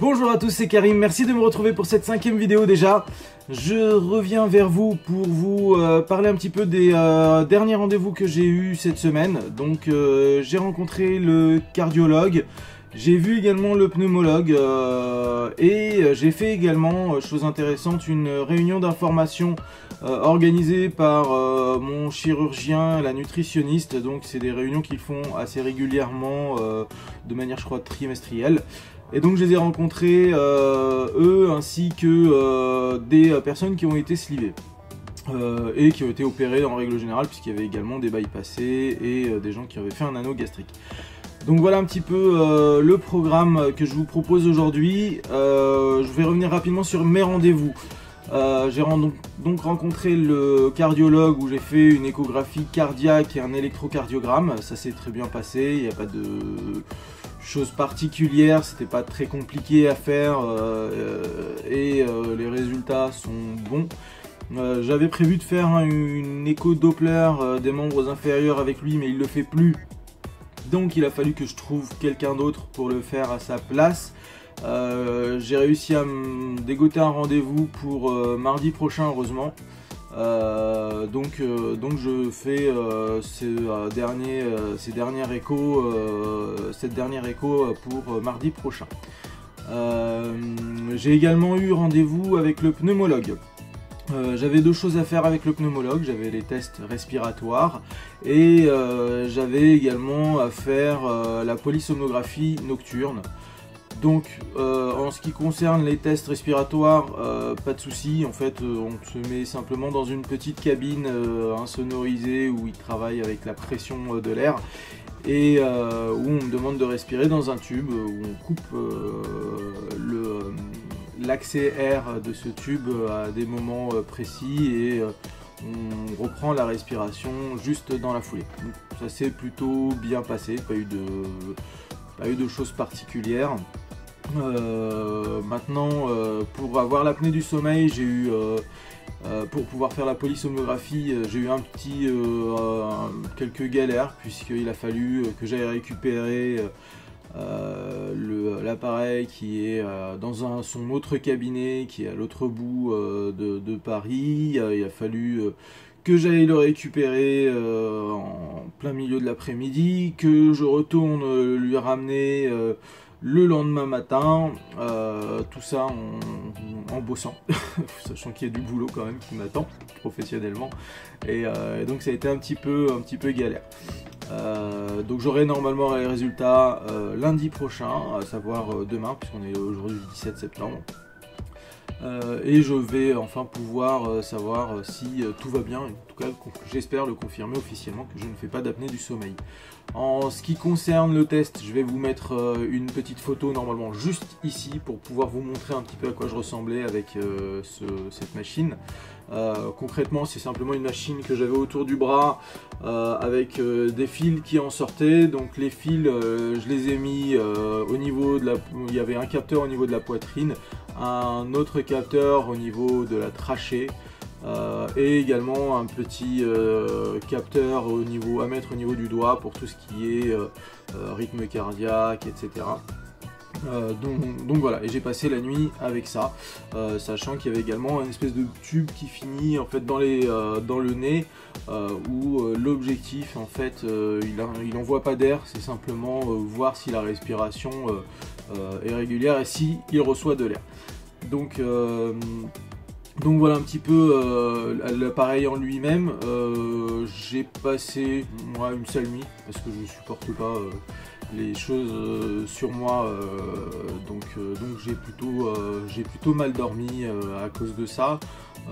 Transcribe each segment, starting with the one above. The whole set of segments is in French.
Bonjour à tous, c'est Karim, merci de me retrouver pour cette 5e vidéo déjà. Je reviens vers vous pour vous parler un petit peu des derniers rendez-vous que j'ai eu cette semaine. Donc j'ai rencontré le cardiologue, j'ai vu également le pneumologue et j'ai fait également, chose intéressante, une réunion d'information organisée par mon chirurgien, la nutritionniste. Donc c'est des réunions qu'ils font assez régulièrement de manière je crois trimestrielle. Et donc je les ai rencontrés, eux, ainsi que des personnes qui ont été slivées et qui ont été opérées en règle générale, puisqu'il y avait également des bypassés et des gens qui avaient fait un anneau gastrique. Donc voilà un petit peu le programme que je vous propose aujourd'hui. Je vais revenir rapidement sur mes rendez-vous. J'ai donc rencontré le cardiologue où j'ai fait une échographie cardiaque et un électrocardiogramme. Ça s'est très bien passé, il n'y a pas de chose particulière, c'était pas très compliqué à faire et les résultats sont bons. J'avais prévu de faire une écho Doppler des membres inférieurs avec lui, mais il le fait plus. Donc il a fallu que je trouve quelqu'un d'autre pour le faire à sa place. J'ai réussi à me dégoter un rendez-vous pour mardi prochain, heureusement. Donc je fais cette dernière écho pour mardi prochain. J'ai également eu rendez-vous avec le pneumologue. J'avais deux choses à faire avec le pneumologue, j'avais les tests respiratoires et j'avais également à faire la polysomnographie nocturne. Donc en ce qui concerne les tests respiratoires, pas de souci. En fait on se met simplement dans une petite cabine insonorisée où il travaille avec la pression de l'air et où on me demande de respirer dans un tube, où on coupe l'accès air de ce tube à des moments précis et on reprend la respiration juste dans la foulée. Donc, ça s'est plutôt bien passé, pas eu de choses particulières. Maintenant, pour avoir l'apnée du sommeil, j'ai eu pour pouvoir faire la polysomnographie, j'ai eu quelques galères, puisqu'il a fallu que j'aille récupérer l'appareil qui est dans son autre cabinet qui est à l'autre bout de Paris. Il a fallu que j'aille le récupérer en plein milieu de l'après-midi, que je retourne lui ramener le lendemain matin, tout ça en bossant, sachant qu'il y a du boulot quand même qui m'attend professionnellement, et donc ça a été un petit peu galère. Donc j'aurai normalement les résultats lundi prochain, à savoir demain, puisqu'on est aujourd'hui le 17 septembre. Et je vais enfin pouvoir savoir si tout va bien, en tout cas j'espère le confirmer officiellement que je ne fais pas d'apnée du sommeil. En ce qui concerne le test, je vais vous mettre une petite photo normalement juste ici pour pouvoir vous montrer un petit peu à quoi je ressemblais avec cette machine. Concrètement c'est simplement une machine que j'avais autour du bras avec des fils qui en sortaient. Donc les fils je les ai mis au niveau de il y avait un capteur au niveau de la poitrine, un autre capteur au niveau de la trachée et également un petit capteur à mettre au niveau du doigt pour tout ce qui est rythme cardiaque, etc. Donc voilà, et j'ai passé la nuit avec ça, sachant qu'il y avait également une espèce de tube qui finit en fait dans le nez, où l'objectif en fait il n'envoie pas d'air, c'est simplement voir si la respiration est régulière et si il reçoit de l'air. Donc voilà un petit peu l'appareil en lui-même. J'ai passé moi une sale nuit parce que je ne supporte pas les choses sur moi, donc j'ai plutôt mal dormi à cause de ça.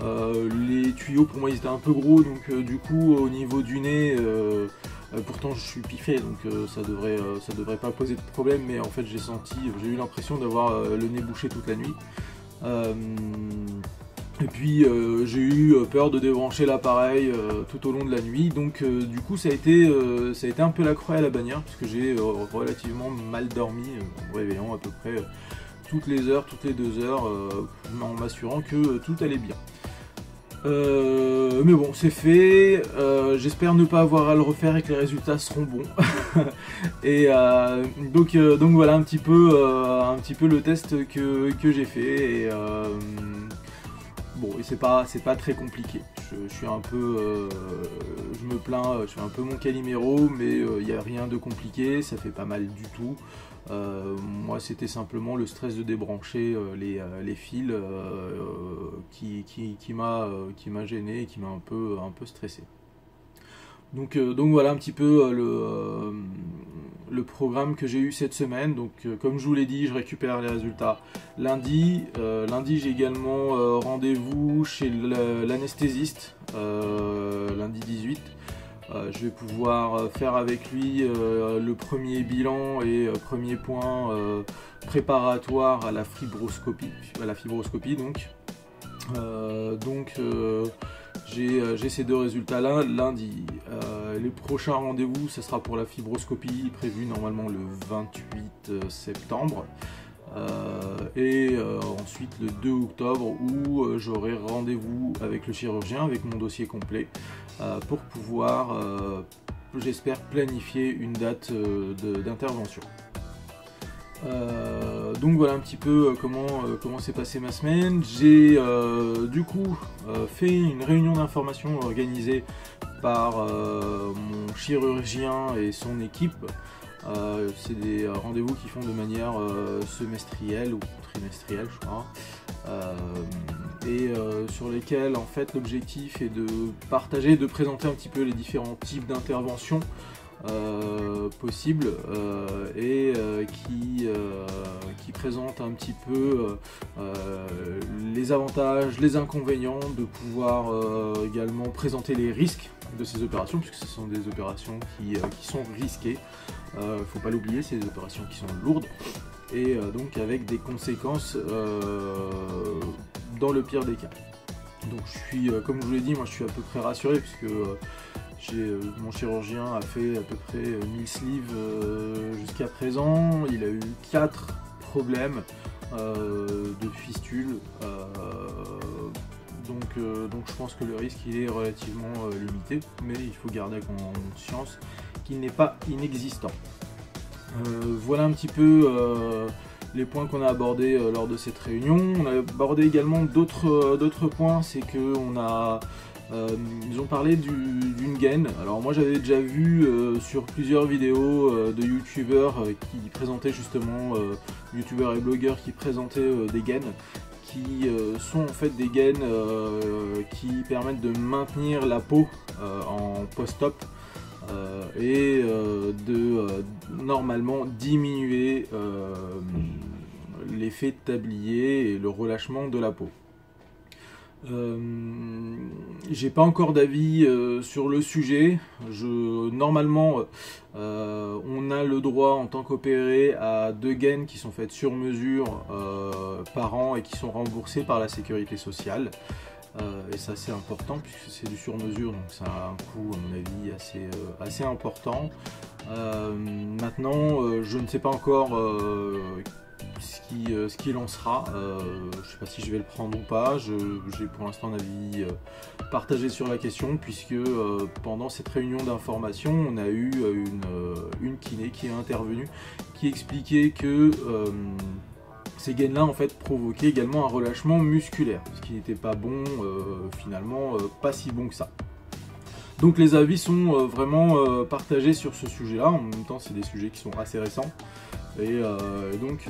Les tuyaux pour moi ils étaient un peu gros, donc du coup au niveau du nez, pourtant je suis piffé, donc ça devrait pas poser de problème, mais en fait j'ai eu l'impression d'avoir le nez bouché toute la nuit. Et puis j'ai eu peur de débrancher l'appareil tout au long de la nuit, donc du coup ça a été un peu la croix à la bannière, puisque j'ai relativement mal dormi en me réveillant à peu près toutes les heures, toutes les 2 heures, en m'assurant que tout allait bien. Mais bon, c'est fait, j'espère ne pas avoir à le refaire et que les résultats seront bons. Et donc voilà un petit peu le test que j'ai fait. Et bon, et c'est pas très compliqué. Je suis un peu, je me plains, je suis un peu mon Calimero, mais il n'y a rien de compliqué, ça fait pas mal du tout. Moi, c'était simplement le stress de débrancher les fils qui m'a gêné et qui m'a un peu stressé. Donc voilà un petit peu le programme que j'ai eu cette semaine. Donc comme je vous l'ai dit, je récupère les résultats lundi. Lundi, j'ai également rendez-vous chez l'anesthésiste, lundi 18. Je vais pouvoir faire avec lui le premier bilan et premier point préparatoire à la fibroscopie, donc. J'ai ces deux résultats là lundi. Les prochains rendez-vous, ce sera pour la fibroscopie prévue normalement le 28 septembre. Et ensuite le 2 octobre où j'aurai rendez-vous avec le chirurgien avec mon dossier complet pour pouvoir, j'espère, planifier une date d'intervention. Donc voilà un petit peu comment s'est passée ma semaine. J'ai du coup fait une réunion d'information organisée par mon chirurgien et son équipe. C'est des rendez-vous qui font de manière semestrielle ou trimestrielle, je crois, et sur lesquels en fait l'objectif est de partager, de présenter un petit peu les différents types d'interventions possibles et qui présente un petit peu les avantages, les inconvénients, de pouvoir également présenter les risques de ces opérations, puisque ce sont des opérations qui sont risquées. Faut pas l'oublier, c'est des opérations qui sont lourdes et donc avec des conséquences dans le pire des cas. Donc je suis, comme je vous l'ai dit, moi je suis à peu près rassuré puisque mon chirurgien a fait à peu près 1000 sleeves jusqu'à présent. Il a eu 4 problèmes de fistule. Donc je pense que le risque il est relativement limité, mais il faut garder conscience qu'il n'est pas inexistant. Voilà un petit peu les points qu'on a abordés lors de cette réunion. On a abordé également d'autres points, c'est que ils ont parlé d'une gaine. Alors moi j'avais déjà vu sur plusieurs vidéos de youtubeurs qui présentaient justement, youtubeurs et blogueurs qui présentaient des gaines qui sont en fait des gaines qui permettent de maintenir la peau en post-op et de normalement diminuer l'effet de tablier et le relâchement de la peau. J'ai pas encore d'avis sur le sujet. Normalement, on a le droit en tant qu'opéré à 2 gaines qui sont faites sur mesure par an et qui sont remboursées par la sécurité sociale. Et ça c'est important puisque c'est du sur mesure, donc ça a un coût à mon avis assez important. Maintenant, je ne sais pas encore ce qu'il en sera. Je ne sais pas si je vais le prendre ou pas. J'ai pour l'instant un avis partagé sur la question, puisque pendant cette réunion d'information, on a eu une kiné qui est intervenue, qui expliquait que ces gaines-là en fait provoquaient également un relâchement musculaire, ce qui n'était pas bon, finalement pas si bon que ça. Donc les avis sont vraiment partagés sur ce sujet-là. En même temps, c'est des sujets qui sont assez récents. Et donc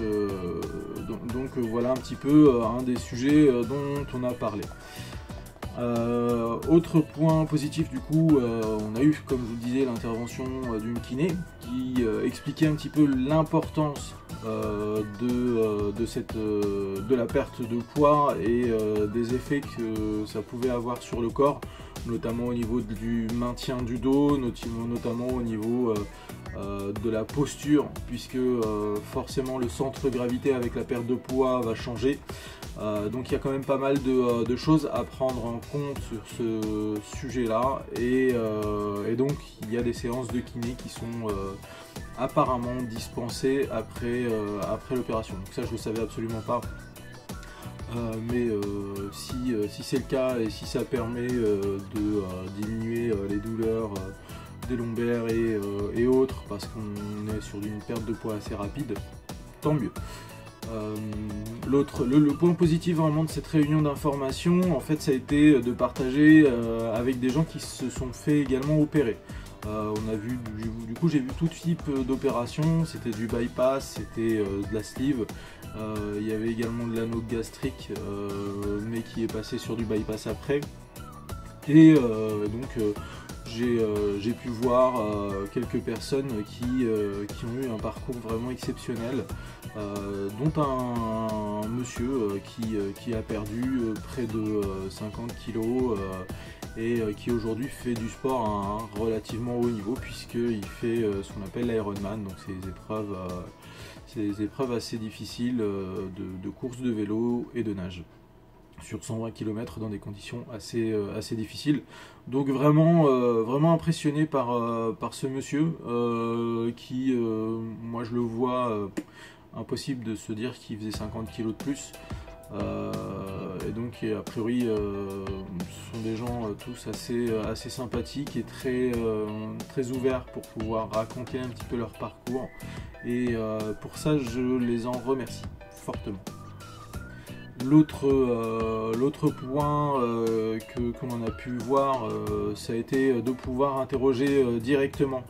voilà un petit peu un des sujets dont on a parlé. Autre point positif du coup, on a eu, comme je vous le disais, l'intervention d'une kiné qui expliquait un petit peu l'importance de la perte de poids et des effets que ça pouvait avoir sur le corps, notamment au niveau du maintien du dos, notamment au niveau de la posture, puisque forcément le centre de gravité avec la perte de poids va changer. Donc il y a quand même pas mal de choses à prendre en compte sur ce sujet là, et donc il y a des séances de kiné qui sont apparemment dispensées après l'opération. Donc ça je ne le savais absolument pas, mais si c'est le cas et si ça permet de diminuer les douleurs des lombaires et autres, parce qu'on est sur une perte de poids assez rapide, tant mieux. Le point positif vraiment de cette réunion d'information, en fait, ça a été de partager avec des gens qui se sont fait également opérer. On a vu, du coup, j'ai vu tout type d'opérations. C'était du bypass, c'était de la sleeve. Il y avait également de l'anneau gastrique, mais qui est passé sur du bypass après. Et donc j'ai pu voir quelques personnes qui ont eu un parcours vraiment exceptionnel, dont un monsieur qui a perdu près de 50 kg et qui aujourd'hui fait du sport à un relativement haut niveau, puisqu'il fait ce qu'on appelle l'Ironman, donc ces épreuves assez difficiles de course de vélo et de nage sur 120 km dans des conditions assez difficiles. Donc vraiment impressionné par ce monsieur qui, moi je le vois, impossible de se dire qu'il faisait 50 kg de plus. Et donc a priori ce sont des gens tous assez sympathiques et très ouverts pour pouvoir raconter un petit peu leur parcours. Et pour ça je les en remercie fortement. L'autre point que l'on a pu voir, ça a été de pouvoir interroger directement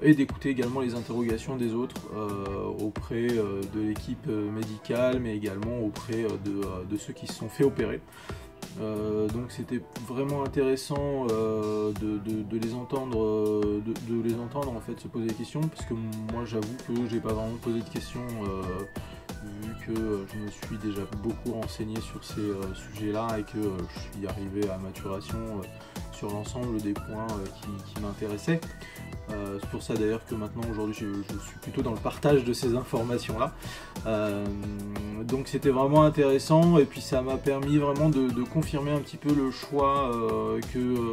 et d'écouter également les interrogations des autres auprès de l'équipe médicale, mais également auprès de ceux qui se sont fait opérer. Donc c'était vraiment intéressant de les entendre, en fait se poser des questions, parce que moi j'avoue que j'ai pas vraiment posé de questions, vu que je me suis déjà beaucoup renseigné sur ces sujets-là et que je suis arrivé à maturation sur l'ensemble des points qui m'intéressaient. C'est pour ça d'ailleurs que maintenant aujourd'hui je suis plutôt dans le partage de ces informations-là. Donc c'était vraiment intéressant, et puis ça m'a permis vraiment de confirmer un petit peu le choix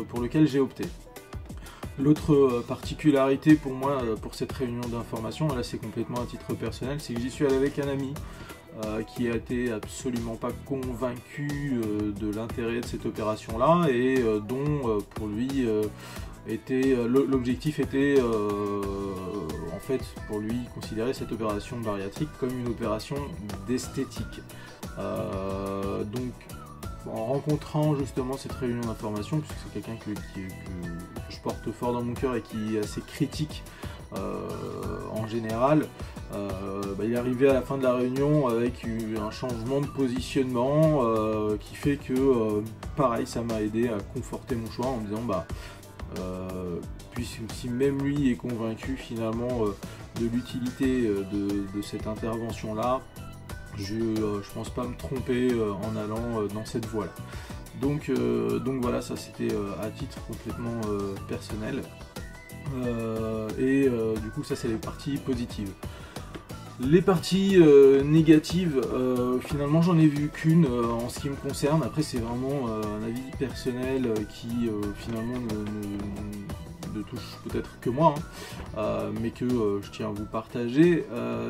pour lequel j'ai opté. L'autre particularité pour moi, pour cette réunion d'information, là c'est complètement à titre personnel, c'est que j'y suis allé avec un ami qui a été absolument pas convaincu de l'intérêt de cette opération-là, et dont pour lui l'objectif était en fait pour lui considérer cette opération bariatrique comme une opération d'esthétique. Donc en rencontrant justement cette réunion d'information, puisque c'est quelqu'un que je porte fort dans mon cœur et qui est assez critique en général, il est arrivé à la fin de la réunion avec un changement de positionnement qui fait que pareil, ça m'a aidé à conforter mon choix en me disant puisque si même lui est convaincu finalement de l'utilité de cette intervention là, je pense pas me tromper en allant dans cette voie là. Donc voilà, ça c'était à titre complètement personnel, et du coup ça c'est les parties positives. Les parties négatives, finalement j'en ai vu qu'une en ce qui me concerne. Après c'est vraiment un avis personnel qui finalement ne touche peut-être que moi, mais que je tiens à vous partager.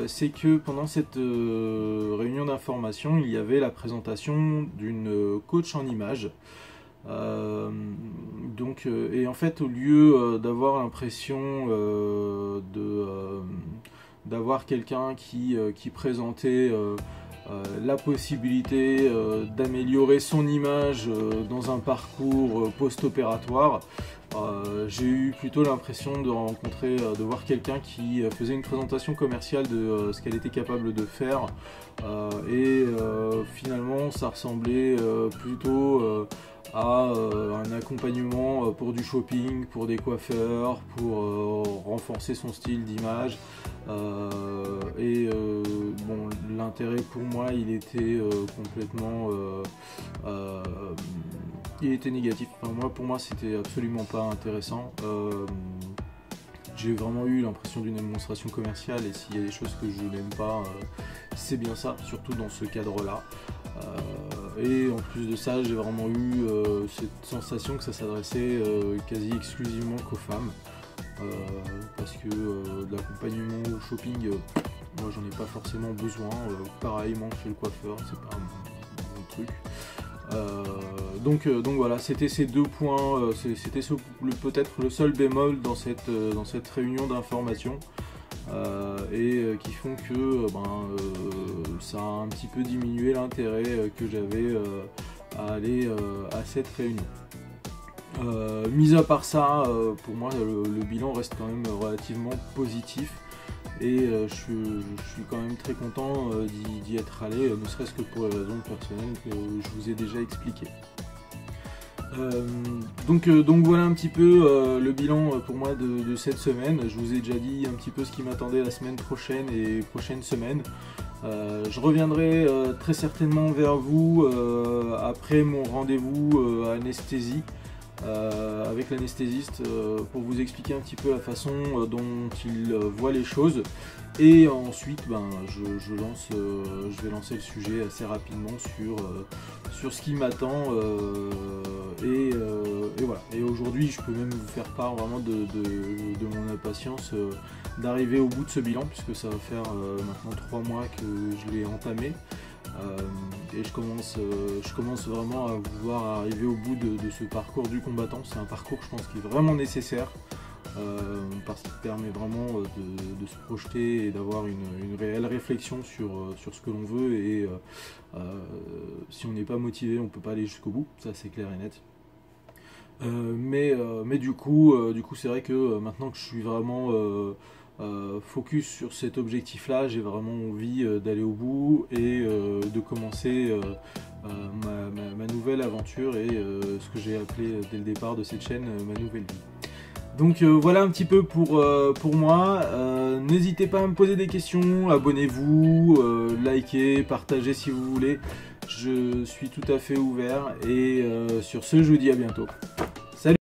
C'est que pendant cette réunion d'information, il y avait la présentation d'une coach en images. Et en fait, au lieu d'avoir l'impression d'avoir quelqu'un qui présentait la possibilité d'améliorer son image dans un parcours post-opératoire, j'ai eu plutôt l'impression de voir quelqu'un qui faisait une présentation commerciale de ce qu'elle était capable de faire, et finalement ça ressemblait plutôt à un accompagnement pour du shopping, pour des coiffeurs, pour renforcer son style d'image. Bon, l'intérêt pour moi il était complètement il était négatif. Enfin, pour moi c'était absolument pas intéressant. J'ai vraiment eu l'impression d'une démonstration commerciale, et s'il y a des choses que je n'aime pas, c'est bien ça, surtout dans ce cadre là. Et en plus de ça, j'ai vraiment eu cette sensation que ça s'adressait quasi exclusivement qu'aux femmes, parce que de l'accompagnement au shopping, moi j'en ai pas forcément besoin. Pareillement chez le coiffeur, c'est pas mon truc. Donc voilà, c'était ces 2 points, c'était peut-être le seul bémol dans cette réunion d'information, qui font que ça a un petit peu diminué l'intérêt que j'avais à aller à cette réunion. Mis à part ça, pour moi le bilan reste quand même relativement positif, et je suis quand même très content d'y être allé, ne serait-ce que pour les raisons personnelles que je vous ai déjà expliquées. Donc voilà un petit peu le bilan pour moi de cette semaine. Je vous ai déjà dit un petit peu ce qui m'attendait la semaine prochaine et les prochaines semaines. Je reviendrai très certainement vers vous après mon rendez-vous à anesthésie avec l'anesthésiste pour vous expliquer un petit peu la façon dont il voit les choses, et ensuite je vais lancer le sujet assez rapidement sur ce qui m'attend, et voilà. Et aujourd'hui je peux même vous faire part vraiment de mon impatience d'arriver au bout de ce bilan, puisque ça va faire maintenant 3 mois que je l'ai entamé. Et je commence vraiment à vouloir arriver au bout de ce parcours du combattant. C'est un parcours, je pense, qui est vraiment nécessaire, parce qu'il permet vraiment de se projeter et d'avoir une réelle réflexion sur ce que l'on veut, et si on n'est pas motivé, on ne peut pas aller jusqu'au bout, ça c'est clair et net. Mais du coup c'est vrai que maintenant que je suis vraiment focus sur cet objectif là, j'ai vraiment envie d'aller au bout et de commencer ma nouvelle aventure, et ce que j'ai appelé dès le départ de cette chaîne ma nouvelle vie. Donc voilà un petit peu pour moi. N'hésitez pas à me poser des questions, abonnez-vous, likez, partagez si vous voulez. Je suis tout à fait ouvert, et sur ce je vous dis à bientôt.